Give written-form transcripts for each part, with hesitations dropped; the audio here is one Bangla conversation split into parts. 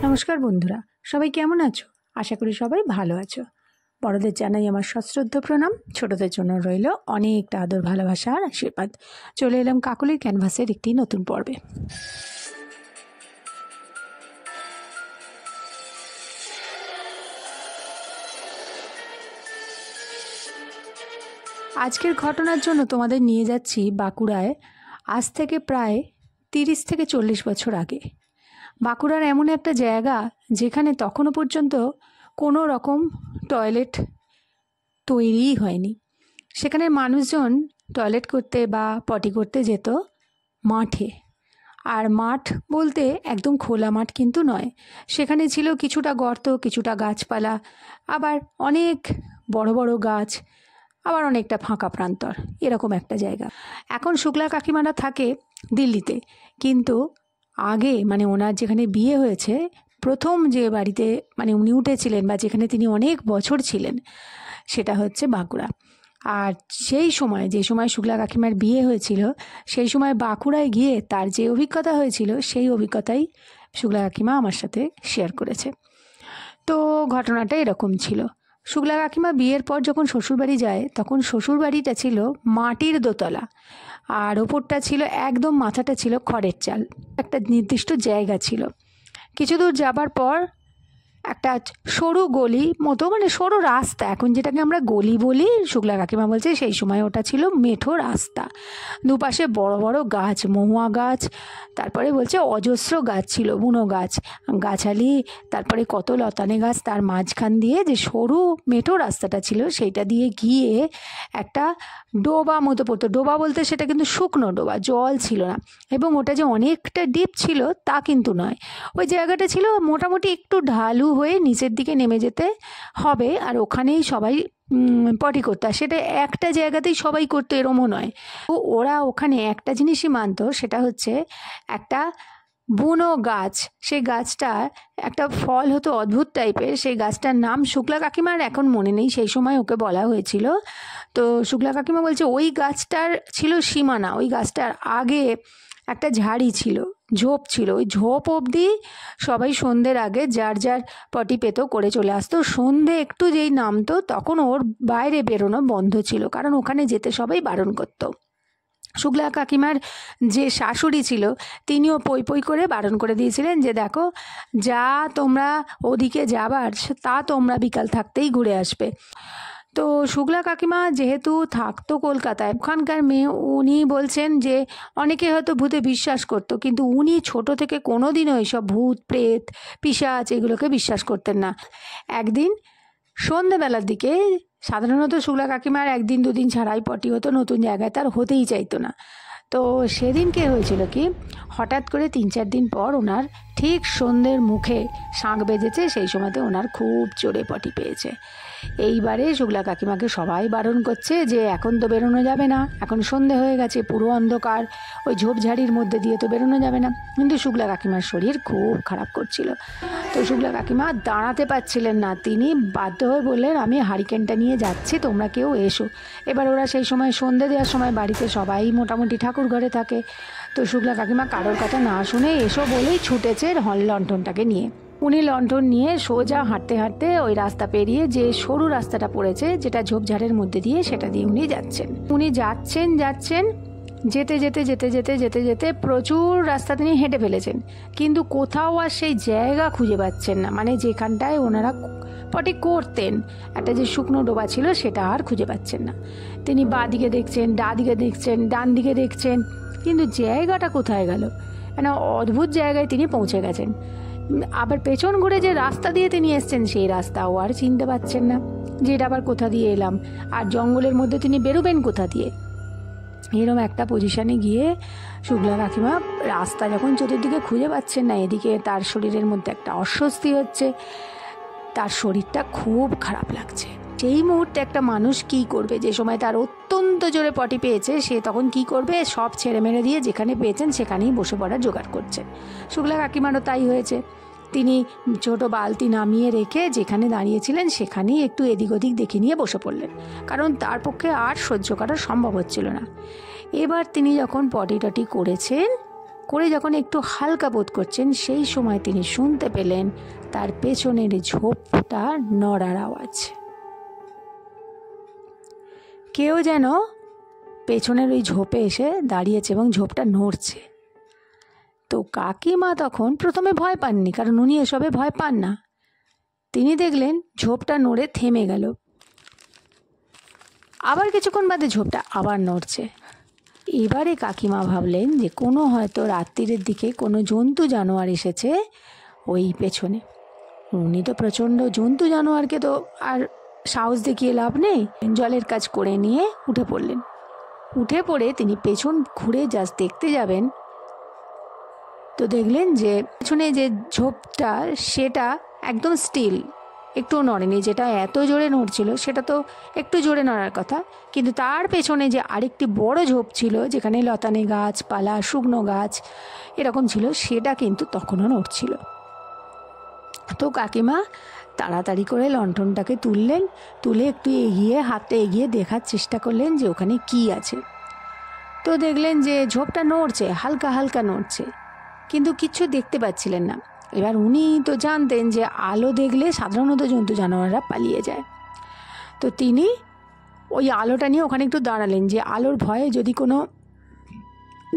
নমস্কার বন্ধুরা, সবাই কেমন আছো? আশা করি সবাই ভালো আছো। বড়দের জানাই আমার সশ্রদ্ধ প্রণাম, ছোটদের জন্য রইল অনেকটা আদর, ভালোবাসা আর আশীর্বাদ। চলে এলাম কাকলির ক্যানভাসের একটি নতুন পর্বে। আজকের ঘটনার জন্য তোমাদের নিয়ে যাচ্ছি বাঁকুড়ায়, আজ থেকে প্রায় 30 থেকে 40 বছর আগে। বাঁকুড়ার এমন একটা জায়গা যেখানে তখনও পর্যন্ত কোনো রকম টয়লেট তৈরিই হয়নি। সেখানে মানুষজন টয়লেট করতে বা পটি করতে যেত মাঠে। আর মাঠ বলতে একদম খোলা মাঠ কিন্তু নয়, সেখানে ছিল কিছুটা গর্ত, কিছুটা গাছপালা, আবার অনেক বড় বড় গাছ, আবার অনেকটা ফাঁকা প্রান্তর, এরকম একটা জায়গা। এখন শুক্লা কাকিমারা থাকে দিল্লিতে, কিন্তু আগে মানে ওনার যেখানে বিয়ে হয়েছে, প্রথম যে বাড়িতে মানে উনি উঠেছিলেন বা যেখানে তিনি অনেক বছর ছিলেন, সেটা হচ্ছে বাঁকুড়া। আর সেই সময় যে সময় শুক্লা কাকিমার বিয়ে হয়েছিল, সেই সময় বাঁকুড়ায় গিয়ে তার যে অভিজ্ঞতা হয়েছিল, সেই অভিজ্ঞতাই শুক্লা কাকিমা আমার সাথে শেয়ার করেছে। তো ঘটনাটা এরকম ছিল। শুক্লা কাকিমা বিয়ের পর যখন শ্বশুরবাড়ি যায়, তখন শ্বশুরবাড়িটা ছিল মাটির দোতলা, আর ওপরটা ছিল একদম, মাথাটা ছিল খড়ের চাল। একটা নির্দিষ্ট জায়গা ছিল। কিছু দূর যাবার পর একটা সরু গলি মতো, মানে সরু রাস্তা, এখন যেটাকে আমরা গলি বলি, শুক্লা কাকিমা বলছে সেই সময় ওটা ছিল মেঠো রাস্তা। দুপাশে বড় বড় গাছ, মহুয়া গাছ, তারপরে বলছে অজস্র গাছ ছিল, বুনো গাছ, গাছালি, তারপরে কত লতানে গাছ। তার মাঝখান দিয়ে যে সরু মেঠো রাস্তাটা ছিল, সেইটা দিয়ে গিয়ে একটা ডোবা মতো পড়তো। ডোবা বলতে সেটা কিন্তু শুকনো ডোবা, জল ছিল না, এবং ওটা যে অনেকটা ডিপ ছিল তা কিন্তু নয়। ওই জায়গাটা ছিল মোটামুটি একটু ঢালু হয়ে নিচের দিকে নেমে যেতে হবে, আর ওখানেই সবাই পটি করতো। আর সেটা একটা জায়গাতেই সবাই করতো এরমও নয়। তো ওরা ওখানে একটা জিনিসই মানতো, সেটা হচ্ছে একটা বুনো গাছ। সেই গাছটা একটা ফল হতো অদ্ভুত টাইপের, সেই গাছটার নাম শুক্লা কাকিমার এখন মনে নেই, সেই সময় ওকে বলা হয়েছিল। তো শুক্লা কাকিমা বলছে ওই গাছটার ছিল সীমানা, ওই গাছটার আগে একটা ঝাড়ি ছিল, ঝোপ ছিল, ওই ঝোপ অবধি সবাই সন্ধ্যের আগে যার যার পটি পেতো করে চলে আসতো। সন্ধে একটু যেই নামতো, তখন ওর বাইরে বেরোনো বন্ধ ছিল, কারণ ওখানে যেতে সবাই বারণ করতো। শুক্লা কাকিমার যে শাশুড়ি ছিল, তিনিও পই পই করে বারণ করে দিয়েছিলেন যে দেখো, যা তোমরা ওদিকে যাবার তা তোমরা বিকাল থাকতেই ঘুরে আসবে। তো শুক্লা কাকিমা যেহেতু থাকতো কলকাতায়, ওখানকার মেয়ে, উনি বলছেন যে অনেকে হয়তো ভূতে বিশ্বাস করতো, কিন্তু উনি ছোট থেকে কোনো দিনও এইসব ভূত প্রেত পিশাচ এগুলোকে বিশ্বাস করতেন না। একদিন সন্ধেবেলার দিকে, সাধারণত শুক্লা কাকিমার একদিন দুদিন ছাড়াই পটি হতো, নতুন জায়গায় তার হতেই চাইতো না। তো সেদিনকে হয়েছিল কি, হঠাৎ করে 3-4 দিন পর ওনার ঠিক সন্ধ্যের মুখে শাঁখ বেজেছে, সেই সময়তে ওনার খুব জোরে পটি পেয়েছে। এইবারে শুক্লা কাকিমাকে সবাই বারণ করছে যে এখন তো বেরোনো যাবে না, এখন সন্ধে হয়ে গেছে, পুরো অন্ধকার, ওই ঝোপঝাড়ির মধ্যে দিয়ে তো বেরোনো যাবে না। কিন্তু শুক্লা কাকিমার শরীর খুব খারাপ করছিল। তো শুক্লা কাকিমা দাঁড়াতে পারছিলেন না, তিনি বাধ্য হয়ে বললেন আমি হারিকেনটা নিয়ে যাচ্ছি, তোমরা কেউ এসো। এবার ওরা সেই সময় সন্ধে দেওয়ার সময় বাড়িতে সবাই মোটামুটি ঠাকুর ঘরে থাকে। তো শুক্লা কাকিমা কারোর কথা না শুনে এসো বলেই ছুটেছে লণ্ঠনটাকে নিয়ে। উনি লণ্ঠন নিয়ে সোজা হাঁটতে হাঁটতে ওই রাস্তা পেরিয়ে যে সরু রাস্তাটা পড়েছে, যেটা ঝোপঝাড়ের মধ্যে দিয়ে, সেটা দিয়ে উনি যাচ্ছেন। যেতে যেতে যেতে যেতে যেতে যেতে প্রচুর রাস্তা তিনি হেঁটে ফেলেছেন, কিন্তু কোথাও আর সেই জায়গা খুঁজে পাচ্ছেন না, মানে যেখানটায় ওনারা পটি করতেন, একটা যে শুকনো ডোবা ছিল সেটা আর খুঁজে পাচ্ছেন না। তিনি বাঁ দিকে দেখছেন, দিকে দেখছেন, ডান দিকে দেখছেন, কিন্তু জায়গাটা কোথায় গেল। মানে অদ্ভুত জায়গায় তিনি পৌঁছে গেছেন। আবার পেছন ঘুরে যে রাস্তা দিয়ে তিনি এসছেন, সেই রাস্তাও আর চিনতে পারছেন না, যে এটা আবার কোথা দিয়ে এলাম, আর জঙ্গলের মধ্যে তিনি বেরোবেন কোথা দিয়ে। এরকম একটা পজিশানে গিয়ে শুক্লা কাকিমা রাস্তা যখন চতুর্দিকে খুঁজে পাচ্ছেন না, এদিকে তার শরীরের মধ্যে একটা অস্বস্তি হচ্ছে, তার শরীরটা খুব খারাপ লাগছে। সেই মুহূর্তে একটা মানুষ কি করবে, যে সময় তার অত্যন্ত জোরে পটি পেয়েছে, সে তখন কি করবে, সব ছেড়ে মেরে দিয়ে যেখানে পেয়েছেন সেখানেই বসে পড়ার জোগাড় করছেন। শুক্লা কাকিমারও তাই হয়েছে। তিনি ছোট বালতি নামিয়ে রেখে যেখানে দাঁড়িয়েছিলেন সেখানেই একটু এদিক ওদিক দেখে নিয়ে বসে পড়লেন, কারণ তার পক্ষে আর সহ্য করা সম্ভব হচ্ছিল না। এবার তিনি যখন পটি টটি করেছেন, করে যখন একটু হালকা বোধ করছেন, সেই সময় তিনি শুনতে পেলেন তার পেছনের ঝোপটা নড়ার আওয়াজ। কেউ যেন পেছনের ওই ঝোপে এসে দাঁড়িয়েছে এবং ঝোপটা নড়ছে। তো কাকিমা তখন প্রথমে ভয় পাননি, কারণ উনি এসবে ভয় পান না। তিনি দেখলেন ঝোপটা নড়ে থেমে গেল, আবার কিছুক্ষণ বাদে ঝোপটা আবার নড়ছে। এবারে কাকিমা ভাবলেন যে কোনো হয়তো রাত্রির দিকে কোনো জন্তু জানোয়ার এসেছে ওই পেছনে। উনি তো প্রচণ্ড জন্তু জানোয়ারকে তো আর সাহস দেখিয়ে লাভ নেই, জলের কাজ করে নিয়ে উঠে পড়লেন। উঠে পড়ে তিনি পেছন ঘুরে জাস্ট দেখতে যাবেন, তো দেখলেন যে পেছনে যে ঝোপটা সেটা একদম স্টিল, একটুও নড়েনি। যেটা এত জোরে নড়ছিল সেটা তো একটু জোরে নড়ার কথা, কিন্তু তার পেছনে যে আরেকটি বড় ঝোপ ছিল যেখানে লতানে গাছপালা, শুকনো গাছ এরকম ছিল, সেটা কিন্তু তখনও নড়ছিল। তো কাকিমা তাড়াতাড়ি করে লণ্ঠনটাকে তুললেন, তুলে একটু এগিয়ে হাতে এগিয়ে দেখার চেষ্টা করলেন যে ওখানে কি আছে। তো দেখলেন যে ঝোপটা নড়ছে, হালকা হালকা নড়ছে, কিন্তু কিচ্ছু দেখতে পাচ্ছিলেন না। এবার উনি তো জানতেন যে আলো দেখলে সাধারণত জন্তু জানোয়াররা পালিয়ে যায়। তো তিনি ওই আলোটা নিয়ে ওখানে একটু দাঁড়ালেন, যে আলোর ভয়ে যদি কোনো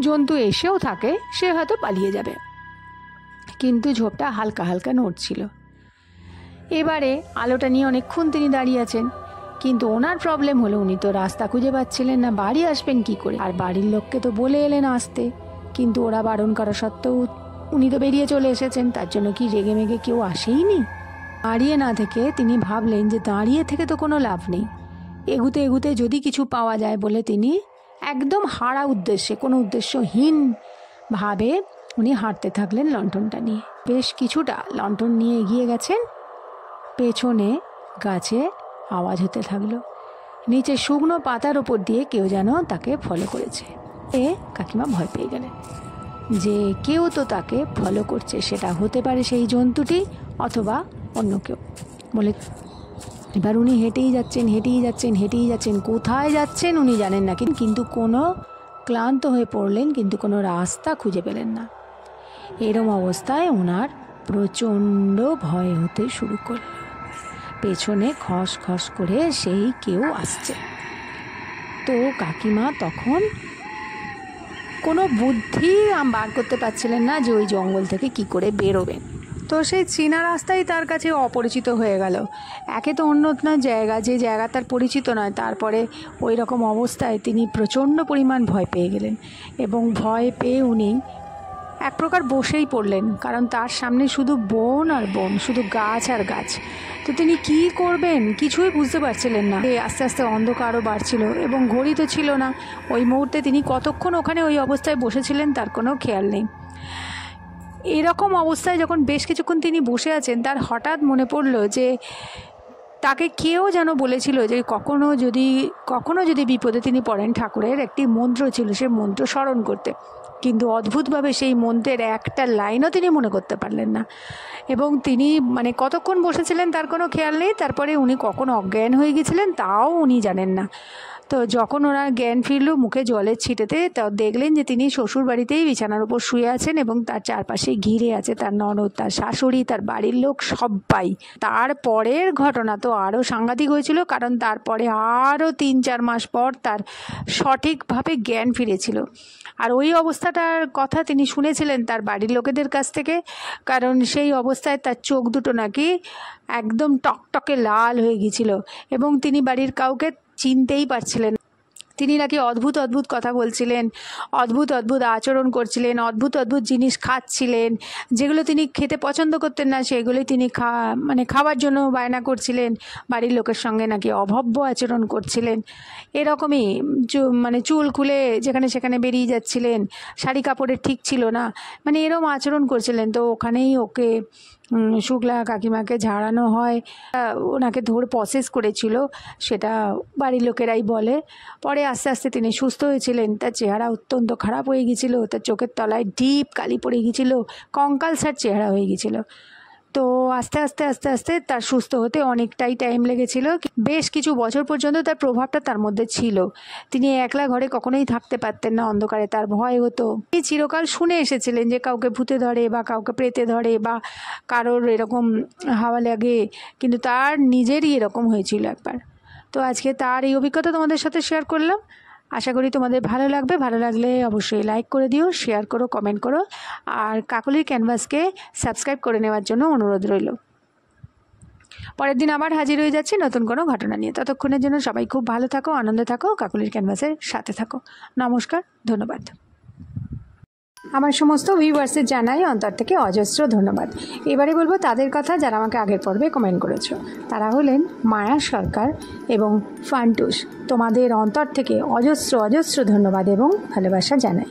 জন্তু এসেও থাকে সে হয়তো পালিয়ে যাবে। কিন্তু ঝোপটা হালকা হালকা নড়ছিল। এবারে আলোটা নিয়ে অনেকক্ষণ তিনি দাঁড়িয়ে আছেন, কিন্তু ওনার প্রবলেম হলো উনি তো রাস্তা খুঁজে পাচ্ছিলেন না, বাড়ি আসবেন কি করে। আর বাড়ির লোককে তো বলে এলেন আসতে, কিন্তু ওরা বারণ করা সত্ত্বেও উনি তো বেরিয়ে চলে এসেছেন। তার জন্য কি রেগে মেগে কেউ আসেইনি? দাঁড়িয়ে না থেকে তিনি ভাবলেন যে দাঁড়িয়ে থেকে তো কোনো লাভ নেই, এগুতে এগুতে যদি কিছু পাওয়া যায় বলে তিনি একদম হারা উদ্দেশ্যে, কোনো উদ্দেশ্যহীন ভাবে উনি হাঁটতে থাকলেন লণ্ঠনটা নিয়ে। বেশ কিছুটা লণ্ঠন নিয়ে এগিয়ে গেছেন, পেছনে গাছে আওয়াজ হতে থাকলো, নিচে শুকনো পাতার ওপর দিয়ে কেউ যেন তাকে ফলো করেছে। কাকিমা ভয় পেয়ে গেলেন যে কেউ তো তাকে ফলো করছে, সেটা হতে পারে সেই জন্তুটি অথবা অন্য কেউ বলে। এবার উনি হেঁটেই যাচ্ছেন, হেঁটেই যাচ্ছেন, হেঁটেই যাচ্ছেন, কোথায় যাচ্ছেন উনি জানেন না, কিন্তু কোনো ক্লান্ত হয়ে পড়লেন, কিন্তু কোনো রাস্তা খুঁজে পেলেন না। এরম অবস্থায় ওনার প্রচণ্ড ভয় হতে শুরু করল। পেছনে খস খস করে সেই কেউ আসছে। তো কাকিমা তখন কোনো বুদ্ধি বার করতে পারছিলেন না যে ওই জঙ্গল থেকে কি করে বেরোবেন। তো সেই চেনা রাস্তাই তার কাছে অপরিচিত হয়ে গেল। একে তো অন্য জায়গা, যে জায়গা তার পরিচিত নয়, তারপরে ওই রকম অবস্থায় তিনি প্রচণ্ড পরিমাণ ভয় পেয়ে গেলেন, এবং ভয় পেয়ে উনি এক প্রকার বসেই পড়লেন, কারণ তার সামনে শুধু বন আর বন, শুধু গাছ আর গাছ। তো তিনি কি করবেন কিছুই বুঝতে পারছিলেন না। আস্তে আস্তে অন্ধকারও বাড়ছিল এবং ঘড়ি তো ছিল না। ওই মুহূর্তে তিনি কতক্ষণ ওখানে ওই অবস্থায় বসেছিলেন তার কোনো খেয়াল নেই। এরকম অবস্থায় যখন বেশ কিছুক্ষণ তিনি বসে আছেন, তার হঠাৎ মনে পড়ল যে তাকে কেউ যেন বলেছিল যে কখনো যদি বিপদে তিনি পড়েন, ঠাকুরের একটি মন্ত্র ছিল, সে মন্ত্র স্মরণ করতে। কিন্তু অদ্ভুতভাবে সেই মন্ত্রের একটা লাইনও তিনি মনে করতে পারলেন না, এবং তিনি কতক্ষণ বসেছিলেন তার কোনো খেয়াল নেই। তারপরে উনি কখন অজ্ঞান হয়ে গেছিলেন তাও উনি জানেন না। তো যখন ওনার জ্ঞান ফিরল মুখে জলের ছিটেতে, তা দেখলেন যে তিনি শ্বশুর বাড়িতেই বিছানার উপর শুয়ে আছেন, এবং তার চারপাশে ঘিরে আছে তার ননদ, তার শাশুড়ি, তার বাড়ির লোক সবাই। তারপরের ঘটনা তো আরও সাংঘাতিক হয়েছিল, কারণ তারপরে আরও 3-4 মাস পর তার সঠিকভাবে জ্ঞান ফিরেছিল। আর ওই অবস্থাটার কথা তিনি শুনেছিলেন তার বাড়ির লোকেদের কাছ থেকে, কারণ সেই অবস্থায় তার চোখ দুটো নাকি একদম টকটকে লাল হয়ে গিয়েছিল, এবং তিনি বাড়ির কাউকে চিনতেই পারছিলেন। তিনি নাকি অদ্ভুত অদ্ভুত কথা বলছিলেন, অদ্ভুত অদ্ভুত আচরণ করছিলেন, অদ্ভুত অদ্ভুত জিনিস খাচ্ছিলেন, যেগুলো তিনি খেতে পছন্দ করতেন না সেগুলোই তিনি খাওয়ার জন্য বায়না করছিলেন। বাড়ির লোকের সঙ্গে নাকি অভব্য আচরণ করছিলেন, এরকমই চুল খুলে যেখানে সেখানে বেরিয়ে যাচ্ছিলেন, শাড়ি কাপড়ের ঠিক ছিল না, এরকম আচরণ করছিলেন। তো ওখানেই ওকে শুক্লা কাকিমাকে ঝাড়ানো হয়, ওনাকে ধরে প্রসেস করেছিল, সেটা বাড়ির লোকেরাই বলে। পরে আস্তে আস্তে তিনি সুস্থ হয়েছিলেন, তার চেহারা অত্যন্ত খারাপ হয়ে গিয়েছিল, তার চোখের তলায় ডিপ কালি পড়ে গিয়েছিল, কঙ্কালসার চেহারা হয়ে গিয়েছিল। তো আস্তে আস্তে আস্তে আস্তে তার সুস্থ হতে অনেকটাই টাইম লেগেছিল। বেশ কিছু বছর পর্যন্ত তার প্রভাবটা তার মধ্যে ছিল। তিনি একলা ঘরে কখনোই থাকতে পারতেন না, অন্ধকারে তার ভয় হতো। তিনি চিরকাল শুনে এসেছিলেন যে কাউকে ভূতে ধরে বা কাউকে প্রেতে ধরে বা কারোর এরকম হাওয়া লাগে, কিন্তু তার নিজেরই এরকম হয়েছিল একবার। তো আজকে তার এই অভিজ্ঞতা তোমাদের সাথে শেয়ার করলাম। আশা করি তোমাদের ভালো লাগবে। ভালো লাগলে অবশ্যই লাইক করে দিও, শেয়ার করো, কমেন্ট করো, আর কাকলির ক্যানভাসকে সাবস্ক্রাইব করে নেওয়ার জন্য অনুরোধ রইল। পরের দিন আবার হাজির হয়ে যাচ্ছি নতুন কোনো ঘটনা নিয়ে। ততক্ষণের জন্য সবাই খুব ভালো থাকো, আনন্দে থাকো, কাকলির ক্যানভাসের সাথে থাকো। নমস্কার, ধন্যবাদ। আমার সমস্ত ভিউয়ার্সের জানাই অন্তর থেকে অজস্র ধন্যবাদ। এবারে বলবো তাদের কথা যারা আমাকে আগের পর্বে কমেন্ট করেছো। তারা হলেন মায়া সরকার এবং ফান্টুস। তোমাদের অন্তর থেকে অজস্র অজস্র ধন্যবাদ এবং ভালোবাসা জানাই।